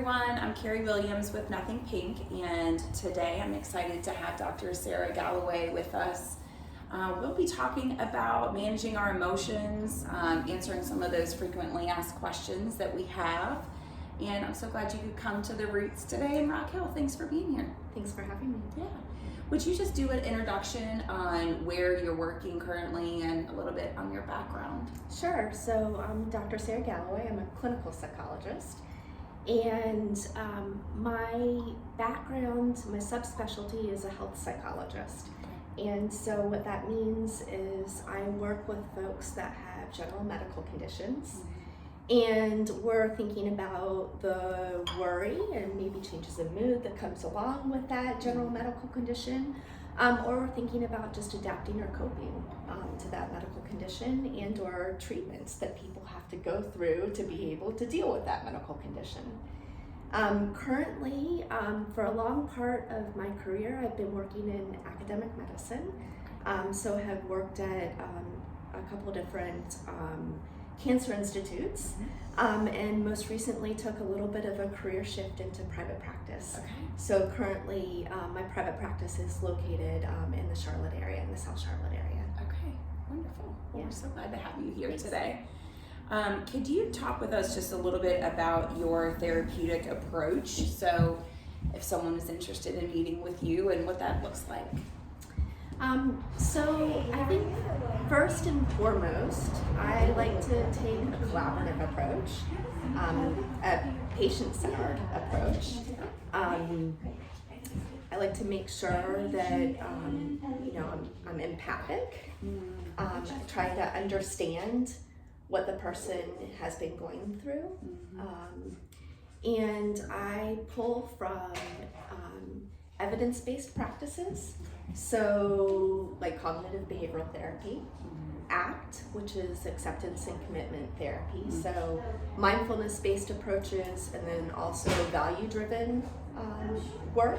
everyone. I'm Carrie Williams with Nothing Pink, and today I'm excited to have Dr. Sarah Galloway with us. We'll be talking about managing our emotions, answering some of those frequently asked questions that we have. And I'm so glad you could come to the Roots today. And Raquel, thanks for being here. Thanks for having me. Yeah. Would you just do an introduction on where you're working currently and a little bit on your background? Sure. So I'm Dr. Sarah Galloway. I'm a clinical psychologist. And my background, my subspecialty is a health psychologist. And so what that means is I work with folks that have general medical conditions. And we're thinking about the worry and maybe changes in mood that comes along with that general medical condition. Or we're thinking about just adapting or coping to that medical condition and or treatments that people have to go through to be able to deal with that medical condition. Currently, for a long part of my career, I've been working in academic medicine. So I have worked at a couple different cancer institutes, and most recently took a little bit of a career shift into private practice. Okay. So currently my private practice is located in the Charlotte area, in the South Charlotte area. Okay, wonderful. Well, Yeah. we're so glad to have you here Thanks. today. Could you talk with us just a little bit about your therapeutic approach? So if someone is interested in meeting with you and what that looks like. So I think first and foremost, I like to take a collaborative approach, a patient-centered approach. I like to make sure that I'm empathic. Try to understand what the person has been going through, and I pull from evidence-based practices. So, like cognitive behavioral therapy, ACT, which is acceptance and commitment therapy. So, mindfulness-based approaches, and then also value-driven work.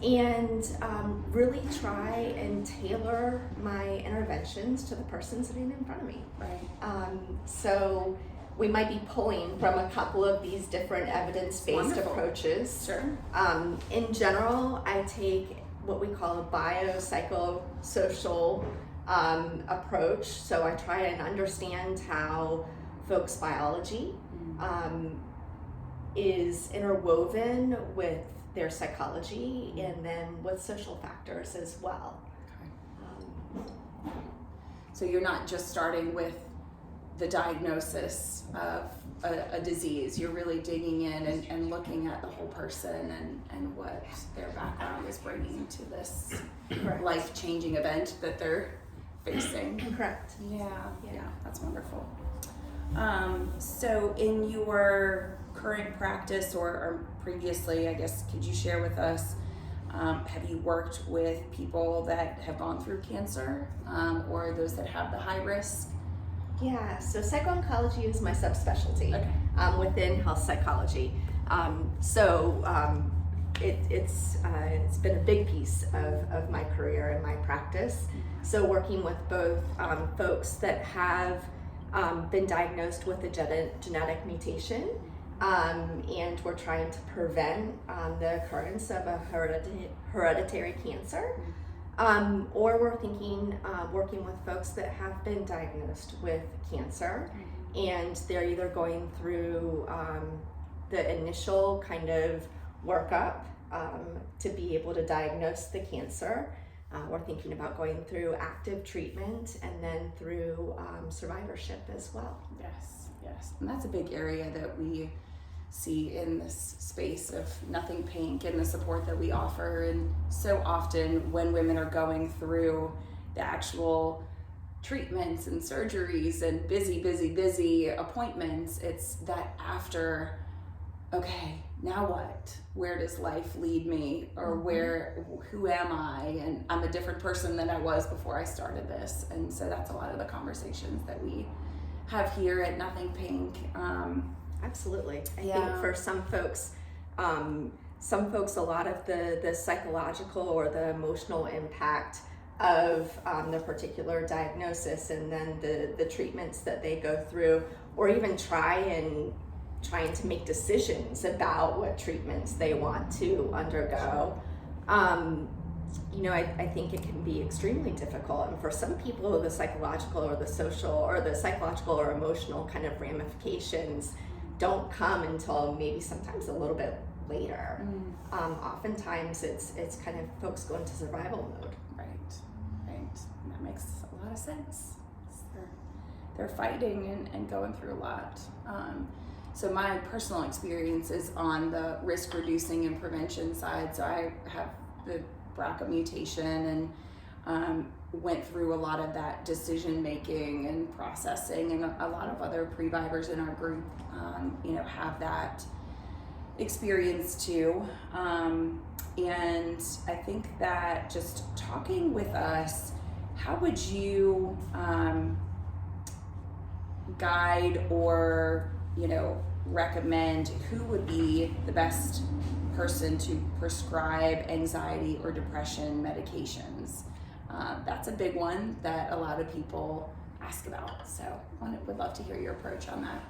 And really try and tailor my interventions to the person sitting in front of me. Right. So we might be pulling from a couple of these different evidence-based Wonderful. approaches. Sure. In general, I take what we call a biopsychosocial approach. So I try and understand how folks' biology is interwoven with their psychology and then with social factors as well. So you're not just starting with the diagnosis of a disease, you're really digging in and looking at the whole person and what their background is bringing to this life-changing event that they're facing. Correct. Yeah, that's wonderful. So in your current practice or previously, I guess, could you share with us, have you worked with people that have gone through cancer or those that have the high risk? Yeah, so psycho-oncology is my subspecialty within health psychology. It's been a big piece of my career and my practice. So working with both folks that have been diagnosed with a genetic mutation, and we're trying to prevent the occurrence of a hereditary cancer. Or we're working with folks that have been diagnosed with cancer, and they're either going through the initial kind of workup to be able to diagnose the cancer. We're thinking about going through active treatment and then through survivorship as well. Yes. And that's a big area that we see in this space of Nothing Pink and the support that we offer. And so often when women are going through the actual treatments and surgeries and busy appointments, it's that after, okay, now what? Where does life lead me? Or who am I? And I'm a different person than I was before I started this. And so that's a lot of the conversations that we have here at Nothing Pink. Absolutely. I think for some folks, a lot of the psychological or the emotional impact of the particular diagnosis and then the treatments that they go through, or even try and trying to make decisions about what treatments they want to undergo. I think it can be extremely difficult, and for some people the psychological or the social or the psychological or emotional kind of ramifications don't come until maybe sometimes a little bit later. Oftentimes it's kind of folks go into survival mode. Right. And that makes a lot of sense. They're fighting and going through a lot. So my personal experience is on the risk reducing and prevention side. So I have the BRCA mutation and went through a lot of that decision making and processing, and a lot of other previvors in our group have that experience too. And I think that just talking with us, how would you guide or recommend who would be the best person to prescribe anxiety or depression medications? That's a big one that a lot of people ask about, so would love to hear your approach on that.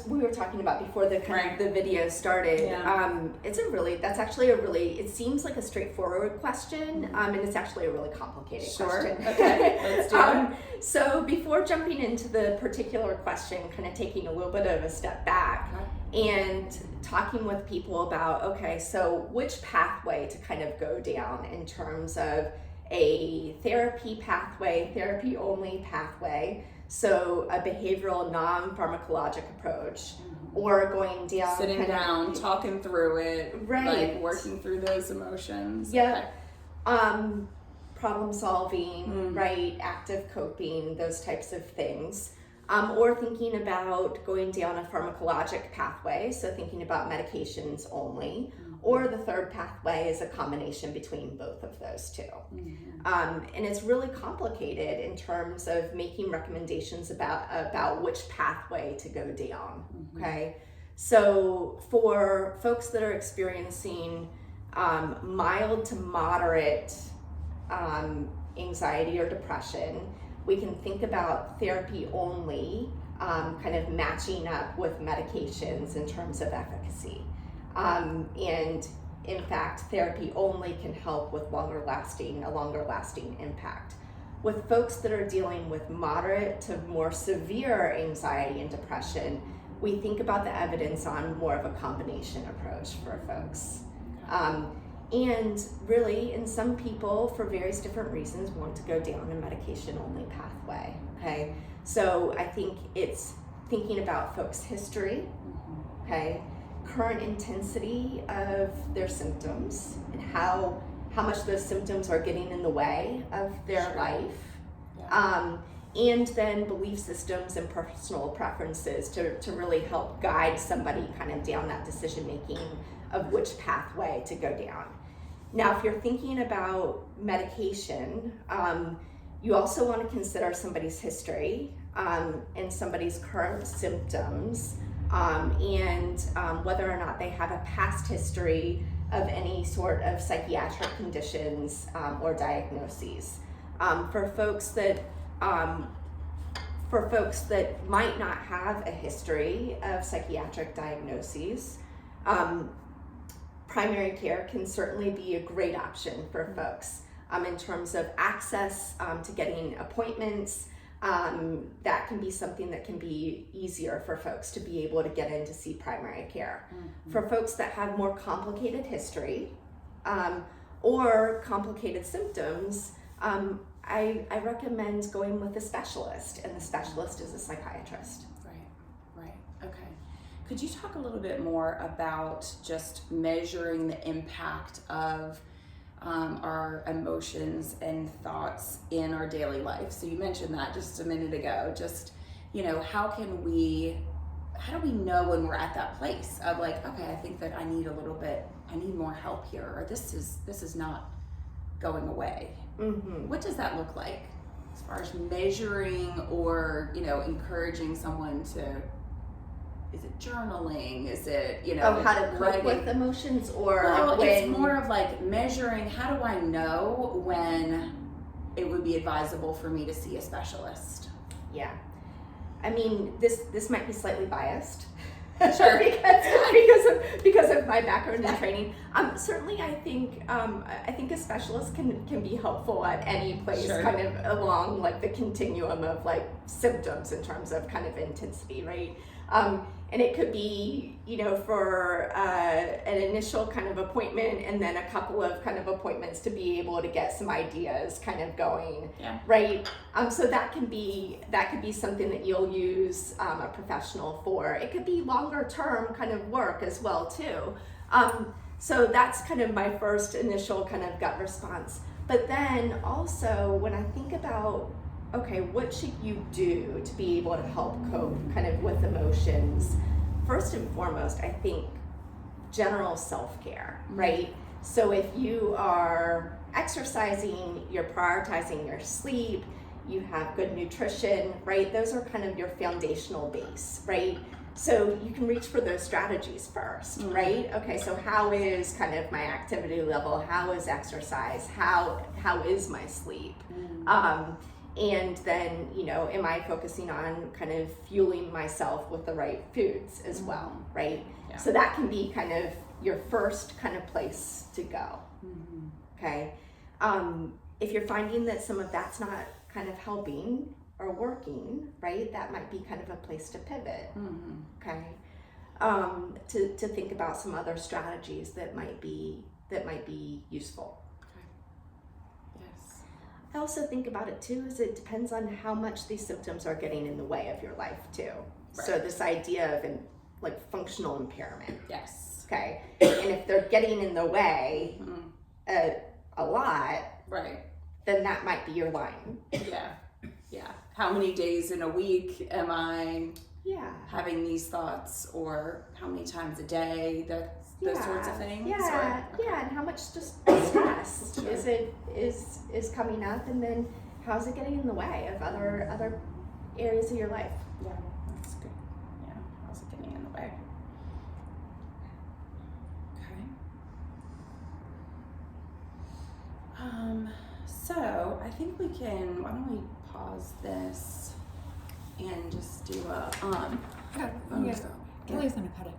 We were talking about before the the video started. That's actually it seems like a straightforward question, and it's actually a really complicated question. Okay, let's do it. So before jumping into the particular question, kind of taking a little bit of a step back and talking with people about, okay, so which pathway to kind of go down in terms of a therapy pathway, therapy only pathway, so a behavioral non-pharmacologic approach, or going down sitting down, talking through it, right, like working through those emotions. Problem solving, right, active coping, those types of things, or thinking about going down a pharmacologic pathway, so thinking about medications only, or the third pathway is a combination between both of those two. And it's really complicated in terms of making recommendations about which pathway to go down, okay? So for folks that are experiencing mild to moderate anxiety or depression, we can think about therapy only, kind of matching up with medications in terms of efficacy. And in fact, therapy only can help with a longer lasting impact. With folks that are dealing with moderate to more severe anxiety and depression, we think about the evidence on more of a combination approach for folks. And really, in some people, for various different reasons, want to go down a medication-only pathway, okay? So I think it's thinking about folks' history, okay? Current intensity of their symptoms and how much those symptoms are getting in the way of their life. And then belief systems and personal preferences to really help guide somebody kind of down that decision making of which pathway to go down. Now, if you're thinking about medication, you also want to consider somebody's history and somebody's current symptoms, and whether or not they have a past history of any sort of psychiatric conditions or diagnoses. For folks that might not have a history of psychiatric diagnoses, primary care can certainly be a great option for folks in terms of access to getting appointments. That can be something that can be easier for folks to be able to get in to see primary care. For folks that have more complicated history or complicated symptoms, I recommend going with a specialist, and the specialist is a psychiatrist. Right. Okay. Could you talk a little bit more about just measuring the impact of our emotions and thoughts in our daily life? So you mentioned that just a minute ago. Just, how do we know when we're at that place of like, okay, I think that I need more help here, or this is not going away. What does that look like as far as measuring or, encouraging someone to, is it journaling? Is it, how to cope with emotions, or it's more of like measuring, how do I know when it would be advisable for me to see a specialist? Yeah. I mean, this might be slightly biased. Sure. because of my background and training. Certainly, I think a specialist can be helpful at any place, Sure. kind of along like the continuum of like symptoms in terms of kind of intensity, right? And it could be, for an initial kind of appointment and then a couple of kind of appointments to be able to get some ideas kind of going, Yeah. right? So that could be something that you'll use a professional for. It could be longer term kind of work as well too. So that's kind of my first initial kind of gut response. But then also when I think about, okay, what should you do to be able to help cope kind of with emotions? First and foremost, I think general self-care, right? So if you are exercising, you're prioritizing your sleep, you have good nutrition, right? Those are kind of your foundational base, right? So you can reach for those strategies first, right? Okay, so how is kind of my activity level? How is exercise? How is my sleep? And then, am I focusing on kind of fueling myself with the right foods as well, right? Yeah. So that can be kind of your first kind of place to go, okay? If you're finding that some of that's not kind of helping or working, right, that might be kind of a place to pivot, okay? To think about some other strategies that might be useful. I also think about it too, is it depends on how much these symptoms are getting in the way of your life too. Right. So this idea of like functional impairment. Yes. Okay. And if they're getting in the way a lot, right, then that might be your line. Yeah. Yeah. How many days in a week am I having these thoughts, or how many times a day? Those sorts of things. Yeah, and how much just stress is coming up, and then how's it getting in the way of other areas of your life? Yeah, that's good. Yeah, how's it getting in the way? Okay. So I think we can. Why don't we pause this and just do a Kelly's gonna cut it.